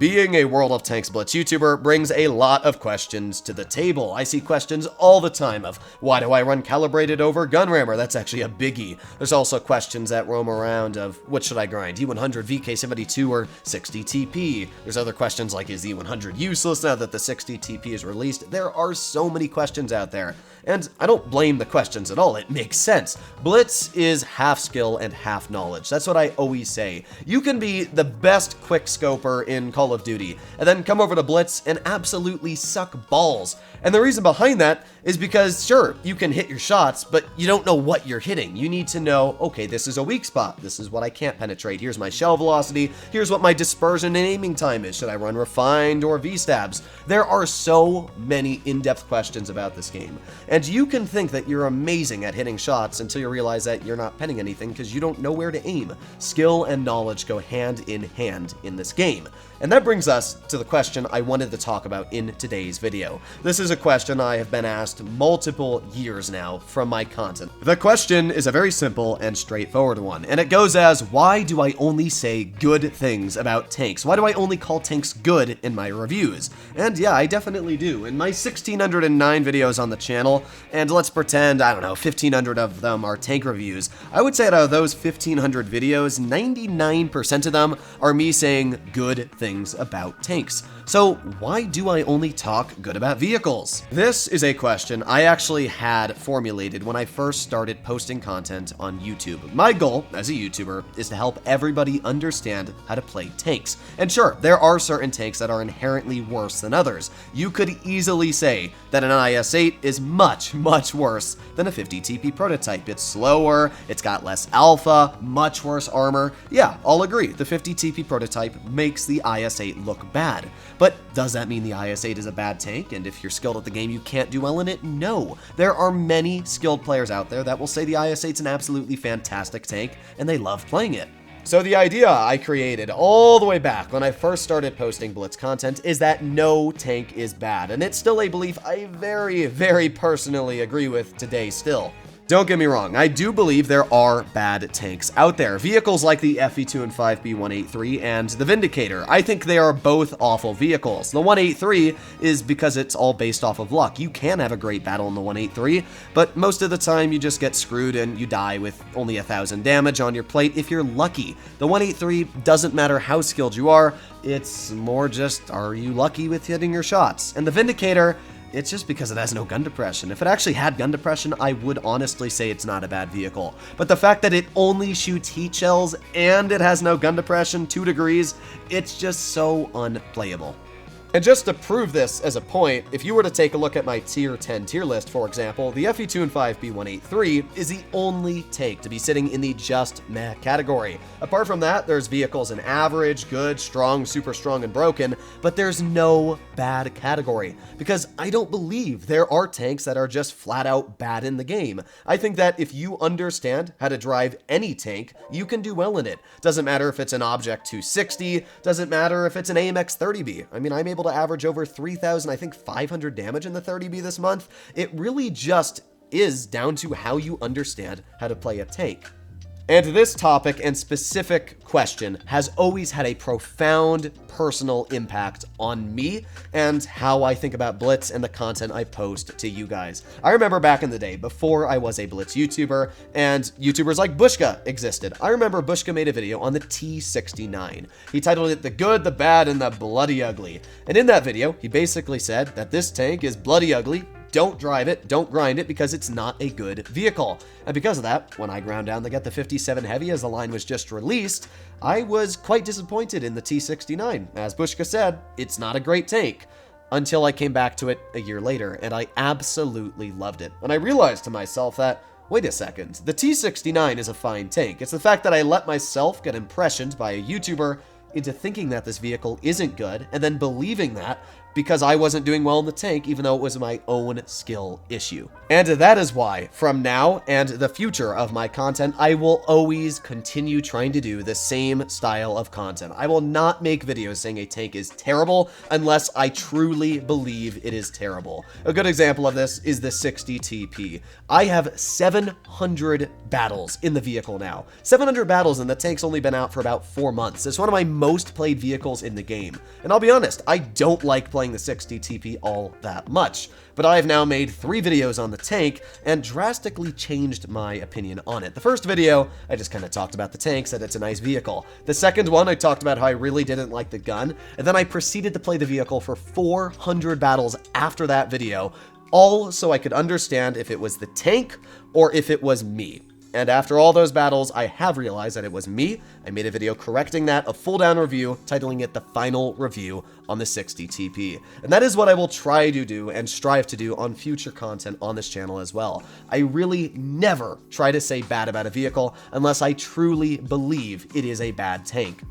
Being a World of Tanks Blitz YouTuber brings a lot of questions to the table. I see questions all the time of, why do I run calibrated over gun rammer? That's actually a biggie. There's also questions that roam around of, what should I grind, E100, VK72, or 60 TP? There's other questions like, is E100 useless now that the 60 TP is released? There are so many questions out there. And I don't blame the questions at all, it makes sense. Blitz is half skill and half knowledge. That's what I always say. You can be the best quick scoper in Call of Duty, and then come over to Blitz and absolutely suck balls. And the reason behind that is because, sure, you can hit your shots, but you don't know what you're hitting. You need to know, okay, this is a weak spot. This is what I can't penetrate. Here's my shell velocity. Here's what my dispersion and aiming time is. Should I run refined or V-stabs? There are so many in-depth questions about this game. And you can think that you're amazing at hitting shots until you realize that you're not penning anything because you don't know where to aim. Skill and knowledge go hand in hand in this game. And that brings us to the question I wanted to talk about in today's video. This is a question I have been asked multiple years now from my content. The question is a very simple and straightforward one, and it goes as, why do I only say good things about tanks? Why do I only call tanks good in my reviews? And yeah, I definitely do. In my 1,609 videos on the channel, and let's pretend, I don't know, 1,500 of them are tank reviews, I would say out of those 1,500 videos, 99% of them are me saying good things about tanks. So why do I only talk good about vehicles? This is a question I actually had formulated when I first started posting content on YouTube. My goal as a YouTuber is to help everybody understand how to play tanks. And sure, there are certain tanks that are inherently worse than others. You could easily say that an IS-8 is much, much worse than a 50 TP prototype. It's slower, it's got less alpha, much worse armor. Yeah, I'll agree, the 50 TP prototype makes the IS-8 look bad. But does that mean the IS-8 is a bad tank, and if you're skilled at the game, you can't do well in it? No. There are many skilled players out there that will say the IS-8's an absolutely fantastic tank, and they love playing it. So the idea I created all the way back when I first started posting Blitz content is that no tank is bad, and it's still a belief I very, very personally agree with today still. Don't get me wrong, I do believe there are bad tanks out there. Vehicles like the FE2-5B183 and the Vindicator. I think they are both awful vehicles. The 183 is because it's all based off of luck. You can have a great battle in the 183, but most of the time you just get screwed and you die with only 1,000 damage on your plate if you're lucky. The 183 doesn't matter how skilled you are, it's more just, are you lucky with hitting your shots? And the Vindicator, it's just because it has no gun depression. If it actually had gun depression, I would honestly say it's not a bad vehicle. But the fact that it only shoots heat shells and it has no gun depression, 2 degrees, it's just so unplayable. And just to prove this as a point, if you were to take a look at my tier 10 tier list, for example, the FE2-5B183 is the only tank to be sitting in the just meh category. Apart from that, there's vehicles in average, good, strong, super strong, and broken, but there's no bad category, because I don't believe there are tanks that are just flat out bad in the game. I think that if you understand how to drive any tank, you can do well in it. Doesn't matter if it's an Object 260, doesn't matter if it's an AMX 30B. I mean, I'm able to average over 3,000, I think 500 damage in the 30B this month. It really just is down to how you understand how to play a tank. And this topic and specific question has always had a profound personal impact on me and how I think about Blitz and the content I post to you guys. I remember back in the day, before I was a Blitz YouTuber, and YouTubers like Bushka existed. I remember Bushka made a video on the T69. He titled it The Good, the Bad, and the Bloody Ugly. And in that video, he basically said that this tank is bloody ugly, don't drive it, don't grind it, because it's not a good vehicle. And because of that, when I ground down to get the 57 Heavy as the line was just released, I was quite disappointed in the T69. As Bushka said, it's not a great tank. Until I came back to it a year later, and I absolutely loved it. And I realized to myself that, wait a second, the T69 is a fine tank. It's the fact that I let myself get impressioned by a YouTuber into thinking that this vehicle isn't good, and then believing that because I wasn't doing well in the tank, even though it was my own skill issue. And that is why, from now and the future of my content, I will always continue trying to do the same style of content. I will not make videos saying a tank is terrible unless I truly believe it is terrible. A good example of this is the 60 TP. I have 700 battles in the vehicle now. 700 battles, and the tank's only been out for about 4 months. It's one of my most played vehicles in the game. And I'll be honest, I don't like playing the 60 TP all that much, but I've now made 3 videos on the tank and drastically changed my opinion on it. The first video, I just kind of talked about the tank, said it's a nice vehicle. The second one, I talked about how I really didn't like the gun, and then I proceeded to play the vehicle for 400 battles after that video, all so I could understand if it was the tank or if it was me. And after all those battles, I have realized that it was me. I made a video correcting that, a full down review, titling it the final review on the 60 TP. And that is what I will try to do and strive to do on future content on this channel as well. I really never try to say bad about a vehicle unless I truly believe it is a bad tank.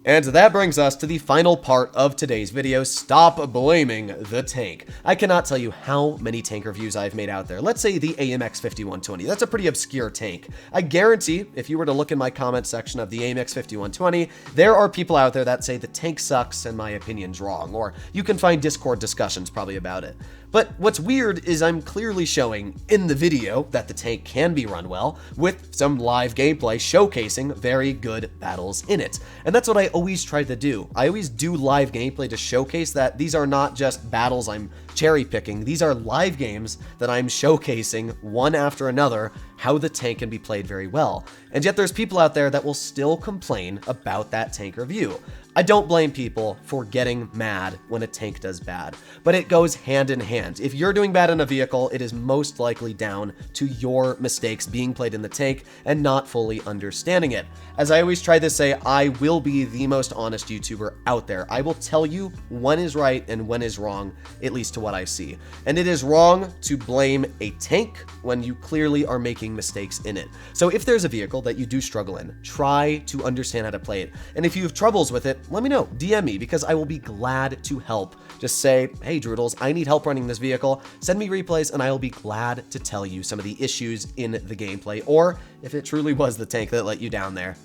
And that brings us to the final part of today's video, stop blaming the tank. I cannot tell you how many tank reviews I've made out there. Let's say the AMX 5120, that's a pretty obscure tank. I guarantee if you were to look in my comment section of the AMX 5120, there are people out there that say the tank sucks and my opinion's wrong, or you can find Discord discussions probably about it. But what's weird is I'm clearly showing in the video that the tank can be run well, with some live gameplay showcasing very good battles in it. And that's what I always try to do. I always do live gameplay to showcase that these are not just battles I'm cherry picking, these are live games that I'm showcasing one after another how the tank can be played very well. And yet there's people out there that will still complain about that tank review. I don't blame people for getting mad when a tank does bad, but it goes hand in hand. If you're doing bad in a vehicle, it is most likely down to your mistakes being played in the tank and not fully understanding it. As I always try to say, I will be the most honest YouTuber out there. I will tell you when is right and when is wrong, at least to what I see. And it is wrong to blame a tank when you clearly are making mistakes in it. So if there's a vehicle that you do struggle in, try to understand how to play it. And if you have troubles with it, let me know, DM me, because I will be glad to help. Just say, hey Droodles, I need help running this vehicle, send me replays, and I will be glad to tell you some of the issues in the gameplay, or if it truly was the tank that let you down there.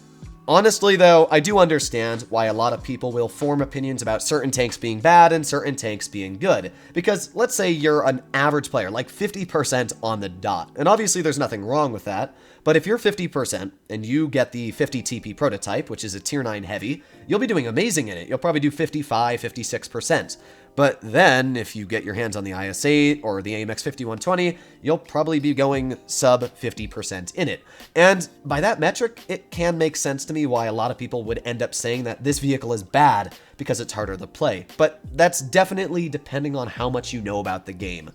Honestly though, I do understand why a lot of people will form opinions about certain tanks being bad and certain tanks being good. Because let's say you're an average player, like 50% on the dot. And obviously there's nothing wrong with that. But if you're 50% and you get the 50 TP prototype, which is a tier 9 heavy, you'll be doing amazing in it. You'll probably do 55, 56%. But then if you get your hands on the IS-8 or the AMX 5120, you'll probably be going sub 50% in it. And by that metric, it can make sense to me why a lot of people would end up saying that this vehicle is bad because it's harder to play. But that's definitely depending on how much you know about the game.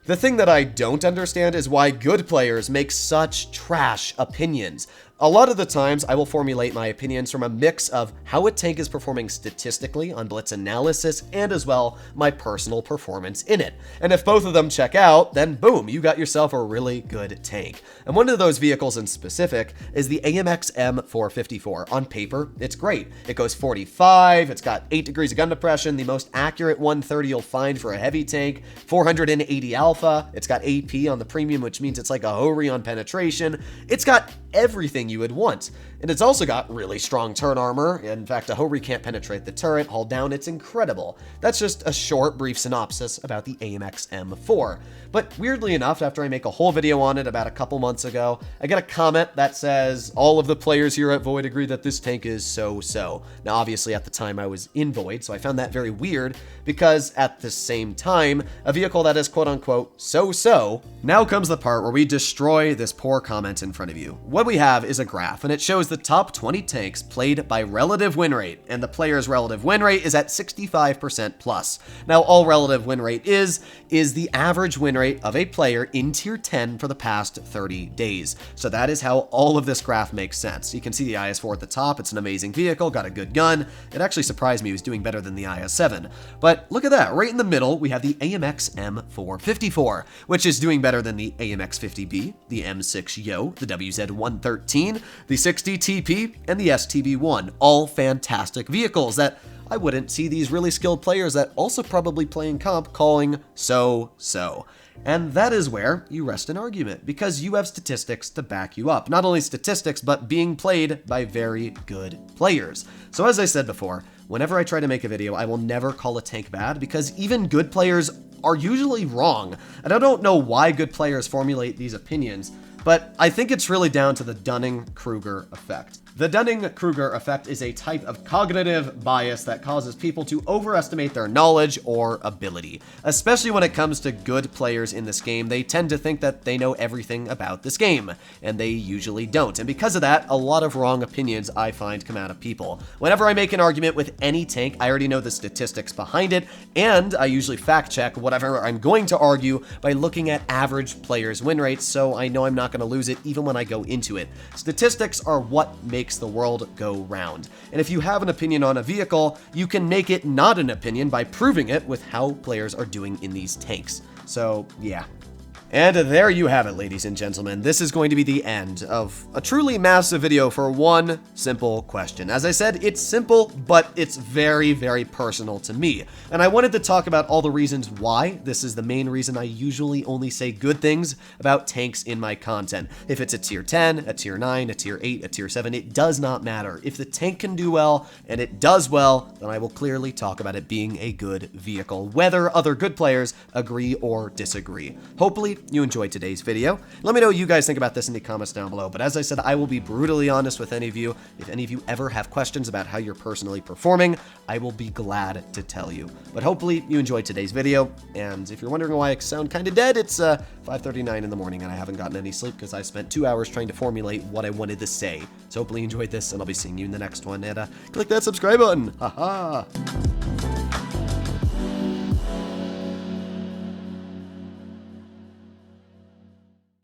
The thing that I don't understand is why good players make such trash opinions. A lot of the times, I will formulate my opinions from a mix of how a tank is performing statistically on Blitz analysis and as well my personal performance in it. And if both of them check out, then boom, you got yourself a really good tank. And one of those vehicles in specific is the AMX M454. On paper, it's great. It goes 45, it's got 8 degrees of gun depression, the most accurate 130 you'll find for a heavy tank, 480 alpha, it's got AP on the premium, which means it's like a Hori on penetration. It's got everything you would want. And it's also got really strong turn armor. In fact, a Hori can't penetrate the turret, hull down, it's incredible. That's just a short, brief synopsis about the AMX M4. But weirdly enough, after I make a whole video on it about a couple months ago, I get a comment that says, all of the players here at Void agree that this tank is so-so. Now, obviously at the time I was in Void, so I found that very weird, because at the same time, a vehicle that is quote-unquote so-so, now comes the part where we destroy this poor comment in front of you. What we have is a graph, and it shows the top 20 tanks played by relative win rate, and the player's relative win rate is at 65% plus. Now, all relative win rate is the average win rate of a player in tier 10 for the past 30 days. So that is how all of this graph makes sense. You can see the IS-4 at the top, it's an amazing vehicle, got a good gun. It actually surprised me it was doing better than the IS-7. But look at that, right in the middle, we have the AMX M454, which is doing better than the AMX 50B, the M6 Yo, the WZ113, the 60 TP, and the STB1, all fantastic vehicles that I wouldn't see these really skilled players that also probably play in comp calling so-so. And that is where you rest an argument, because you have statistics to back you up. Not only statistics, but being played by very good players. So as I said before, whenever I try to make a video, I will never call a tank bad, because even good players are usually wrong. And I don't know why good players formulate these opinions, but I think it's really down to the Dunning-Kruger effect. The Dunning-Kruger effect is a type of cognitive bias that causes people to overestimate their knowledge or ability. Especially when it comes to good players in this game, they tend to think that they know everything about this game, and they usually don't. And because of that, a lot of wrong opinions I find come out of people. Whenever I make an argument with any tank, I already know the statistics behind it, and I usually fact-check whatever I'm going to argue by looking at average players' win rates, so I know I'm not going to lose it even when I go into it. Statistics are what makes the world go round. And if you have an opinion on a vehicle, you can make it not an opinion by proving it with how players are doing in these tanks. So, yeah. And there you have it, ladies and gentlemen. This is going to be the end of a truly massive video for one simple question. As I said, it's simple, but it's very, very personal to me. And I wanted to talk about all the reasons why. This is the main reason I usually only say good things about tanks in my content. If it's a tier 10, a tier 9, a tier 8, a tier 7, it does not matter. If the tank can do well, and it does well, then I will clearly talk about it being a good vehicle, whether other good players agree or disagree. Hopefully, you enjoyed today's video. Let me know what you guys think about this in the comments down below. But as I said, I will be brutally honest with any of you. If any of you ever have questions about how you're personally performing, I will be glad to tell you. But hopefully you enjoyed today's video. And if you're wondering why I sound kind of dead, it's 5:39 in the morning and I haven't gotten any sleep because I spent 2 hours trying to formulate what I wanted to say. So hopefully you enjoyed this, and I'll be seeing you in the next one. And click that subscribe button. Haha.